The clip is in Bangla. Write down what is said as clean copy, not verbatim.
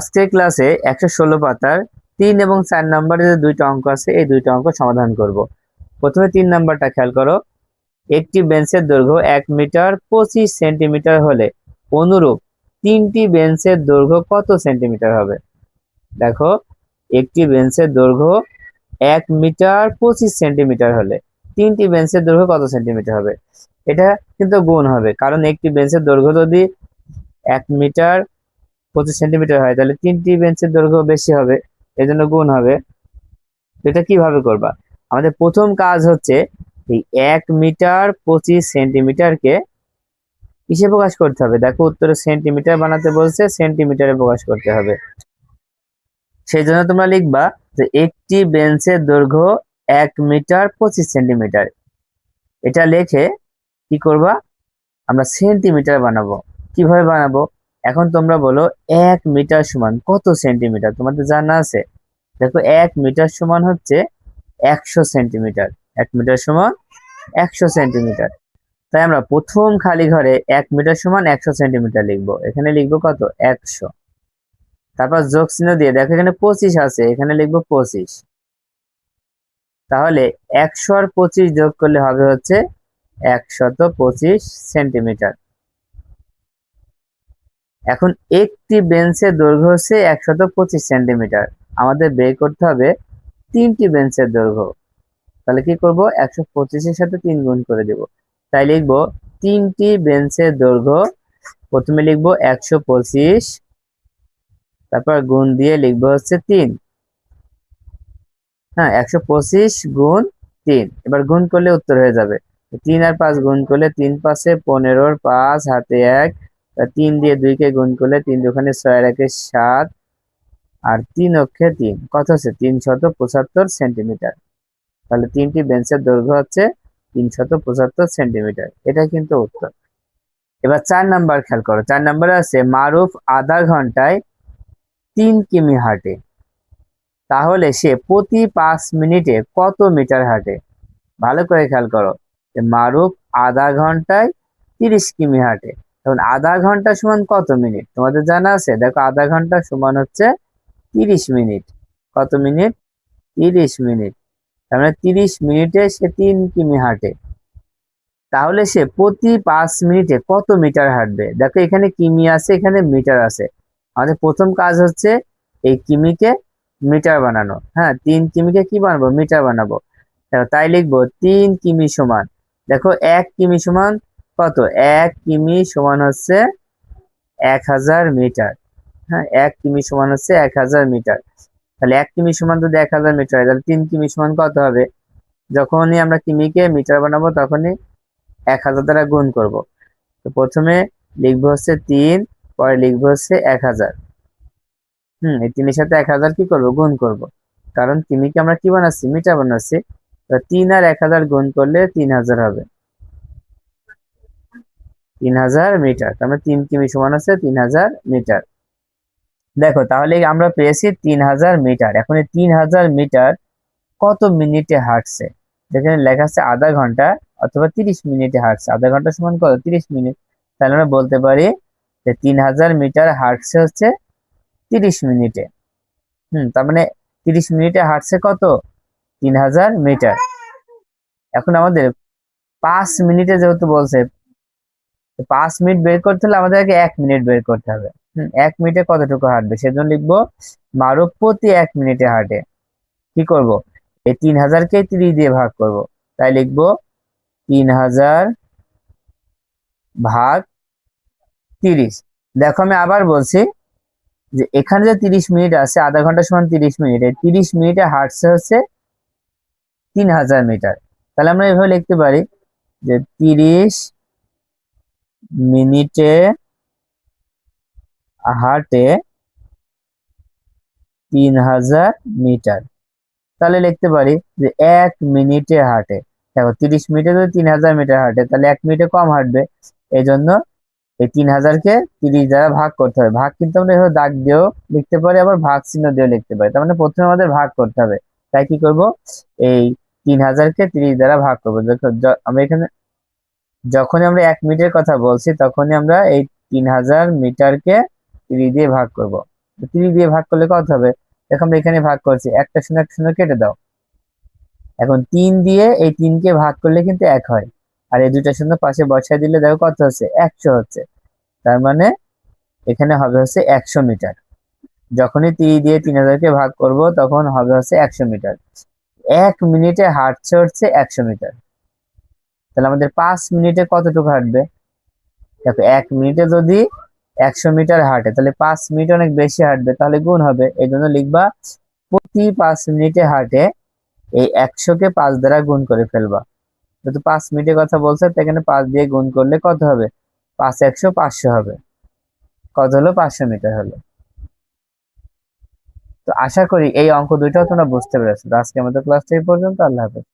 আজকের ক্লাসে 116 পাতার 3 এবং 4 নম্বরের যে দুইটা অঙ্ক আছে এই দুইটা অঙ্ক সমাধান করব। প্রথমে 3 নাম্বারটা খেয়াল করো। একটি বেঞ্চের দৈর্ঘ্য 1 মিটার 25 সেন্টিমিটার হলে অনুরূপ তিনটি বেঞ্চের দৈর্ঘ্য কত সেন্টিমিটার হবে? দেখো, একটি বেঞ্চের দৈর্ঘ্য 1 মিটার 25 সেন্টিমিটার হলে তিনটি বেঞ্চের দৈর্ঘ্য কত সেন্টিমিটার হবে? এটা কিন্তু গুণ হবে, কারণ একটি বেঞ্চের দৈর্ঘ্য যদি 1 মিটার 25 সেন্টিমিটার হয় তাহলে তিনটি বেঞ্চের দৈর্ঘ্য বেশি হবে, এজন্য গুণ হবে। এটা কিভাবে করবা? আমাদের প্রথম কাজ হচ্ছে এই 1 মিটার 25 সেন্টিমিটারকে কিসে প্রকাশ করতে হবে? দেখো, উত্তরে সেন্টিমিটার বানাতে বলছে, সেন্টিমিটারে প্রকাশ করতে হবে। সেই জন্য তোমরা লিখবা যে একটি বেঞ্চের দৈর্ঘ্য 1 মিটার 25 সেন্টিমিটার। এটা লিখে কি করবা? আমরা সেন্টিমিটার বানাবো। কিভাবে বানাবো? এখন তোমরা বলো 1 মিটার সমান কত সেন্টিমিটার? তোমাদের জানা আছে? দেখো, 1 মিটার সমান হচ্ছে 100 সেন্টিমিটার। 1 মিটার সমান 100 সেন্টিমিটার। তাই আমরা প্রথম খালি ঘরে 1 মিটার সমান 100 সেন্টিমিটার লিখবো। এখানে লিখবো কত? 100। তারপর যোগ চিহ্ন দিয়ে দেখো এখানে 25 আছে, এখানে লিখবো 25। তাহলে 100 আর 25 যোগ করলে হবে হচ্ছে 125 সেন্টিমিটার। এখন একটি বেঞ্চের দৈর্ঘ্য হচ্ছে 125 সেন্টিমিটার। আমাদের বের করতে হবে তিনটি বেঞ্চের দৈর্ঘ্য। তাহলে কি করব? 125-এর সাথে 3 গুণ করে দেব। তাই লিখবো তিনটি বেঞ্চের দৈর্ঘ্য। প্রথমে লিখবো 125, তারপর গুণ দিয়ে লিখবো হচ্ছে 3। হ্যাঁ, 125 গুণ 3। এবার গুণ করলে উত্তর হয়ে যাবে। 3 আর 5 গুণ করলে 3 5-এ 15, 5 হাতে 1, 3 দিয়ে 2 কে গুণ করলে 3 দুখানে 6 আর 1-এ 7, আর 3 অক্ষে 3, কত হচ্ছে? 375 সেন্টিমিটার। তাহলে তিনটি বেঞ্চের দৈর্ঘ্য হচ্ছে 375 সেন্টিমিটার। এটা কিন্তু উত্তর। এবার 4 নাম্বার খেয়াল করো। 4 নাম্বারে আছে মারুফ আধা ঘন্টায় 3 কিমি হাঁটে, তাহলে সে প্রতি 5 মিনিটে কত মিটার হাঁটে? ভালো করে খেয়াল করো যে মারুফ আধা ঘন্টায় 30 কিমি হাঁটে। তখন আধা ঘন্টা সমান কত মিনিট? তোমাদের জানা আছে? দেখো, আধা ঘন্টা সমান হচ্ছে 30 মিনিট। কত মিনিট? 30 মিনিট। তার মানে 30 মিনিটে সে 3 কিমি হাঁটে। তাহলে সে প্রতি 5 মিনিটে কত মিটার হাঁটবে? দেখো, এখানে কিমি আছে, এখানে মিটার আছে। আমাদের প্রথম কাজ হচ্ছে এই কিমিকে মিটার বানানো। হ্যাঁ, 3 কিমিকে কি বানাবো? মিটার বানাবো। তাই লিখবো 3 কিমি সমান, দেখো 1 কিমি সমান কত? 1 কিমি সমান হচ্ছে 1000 মিটার। হ্যাঁ, 1 কিমি সমান হচ্ছে 1000 মিটার। তাহলে 1 কিমি সমান যদি 1000 মিটার হয় তাহলে 3 কিমি সমান কত হবে? যখনই আমরা কিমিকে মিটার বানাবো তখনই 1000 দ্বারা গুণ করব। তো প্রথমে লিখবো হচ্ছে 3, পরে লিখবো হচ্ছে 1000। এই 3-এর সাথে 1000 কি করব? গুণ করব। কারণ কিমিকে আমরা কি বানাচ্ছি? মিটার বানাচ্ছি। তো 3 আর 1000 গুণ করলে 3000 হবে। 3000 মিটার। তার মানে 3 কিমি সমান আছে 3000 মিটার। দেখো, তাহলে আমরা পেয়েছি 3000 মিটার। এখন এই 3000 মিটার কত মিনিটে হাঁটছে? যেখানে লেখা আছে আধা ঘন্টা অথবা 30 মিনিটে হাঁটছে। আধা ঘন্টা সমান কত? 30 মিনিট। তাহলে আমরা বলতে পারি যে 3000 মিটার হাঁটছে হচ্ছে 30 মিনিটে। তার মানে 30 মিনিটে হাঁটছে কত? 3000 মিটার। এখন আমাদের 5 মিনিটে যেহেতু বলছে, 5 মিনিট বের করতে হলে আমাদেরকে 1 মিনিট বের করতে হবে। 1 মিনিটে কতটুকু হাঁটবে? সেজন্য লিখবো মারুফ প্রতি 1 মিনিটে হাঁটে। কি করব? এই 3000-কে 30 দিয়ে ভাগ করব। তাই লিখবো 3000 ভাগ 30। দেখো, আমি আবার বলছি যে এখানে যে 30 মিনিট আছে, আধা ঘন্টা সমান 30 মিনিট, এই 30 মিনিটে হাঁটছে হচ্ছে 3000 মিটার। তাহলে আমরা এভাবে লিখতে পারি যে 30 মিনিটে হাঁটে 3000 মিটার। তাহলে লিখতে পারি যে 1 মিনিটে হাঁটে। দেখো, 30 মিনিটে যদি 3000 মিটার হাঁটে তাহলে 1 মিনিটে কম হাঁটবে। এই জন্য এই 3000-কে 30 দ্বারা ভাগ করতে হবে। ভাগ কিন্তু আমরা এভাবে দাগ দিয়েও লিখতে পারি, আবার ভাগ চিহ্ন দিয়েও লিখতে পারি। তার মানে প্রথমে আমাদের ভাগ করতে হবে। তাই কি করব? এই 3000-কে 30 দ্বারা ভাগ করবো। দেখো, আমরা এখানে যখনই আমরা 1 মিনিটের কথা বলছি তখনই আমরা এই 3000 মিটারকে 30 দিয়ে ভাগ করব। 3 দিয়ে ভাগ করলে কত হবে? দেখো আমরা এখানে ভাগ করছি, একটা শূন্য একটা শূন্য কেটে দাও। এখন 3 দিয়ে এই 3 কে ভাগ করলে কিন্তু 1 হয়, আর এই দুইটা শূন্য পাশে বসায় দিলে দেখো কত হচ্ছে? 100 হচ্ছে। তার মানে এখানে হবে হচ্ছে 100 মিটার। যখনই 3 দিয়ে 3000 কে ভাগ করব তখন হবে হচ্ছে 100 মিটার। 1 মিনিটে হাঁটছে হচ্ছে 100 মিটার। তাহলে আমাদের 5 মিনিটে কতটুকু হাঁটবে? দেখো 1 মিনিটে যদি 100 মিটার হাঁটে তাহলে 5 মিনিট অনেক বেশি হাঁটবে, তাহলে গুণ হবে। এই জন্য লিখবা প্রতি 5 মিনিটে হাঁটে, এই 100 কে 5 দ্বারা গুণ করে ফেলবা। যেহেতু 5 মিনিটের কথা বলছে তো এখানে 5 দিয়ে গুণ করলে কত হবে? 5 100 500 হবে। কত হলো? 500 মিটার হলো। তো আশা করি এই অঙ্ক দুইটাও তোমরা বুঝতে পেরেছো। তো আজকে আমাদের ক্লাসটা এই পর্যন্ত। আল্লাহ হাফেজ।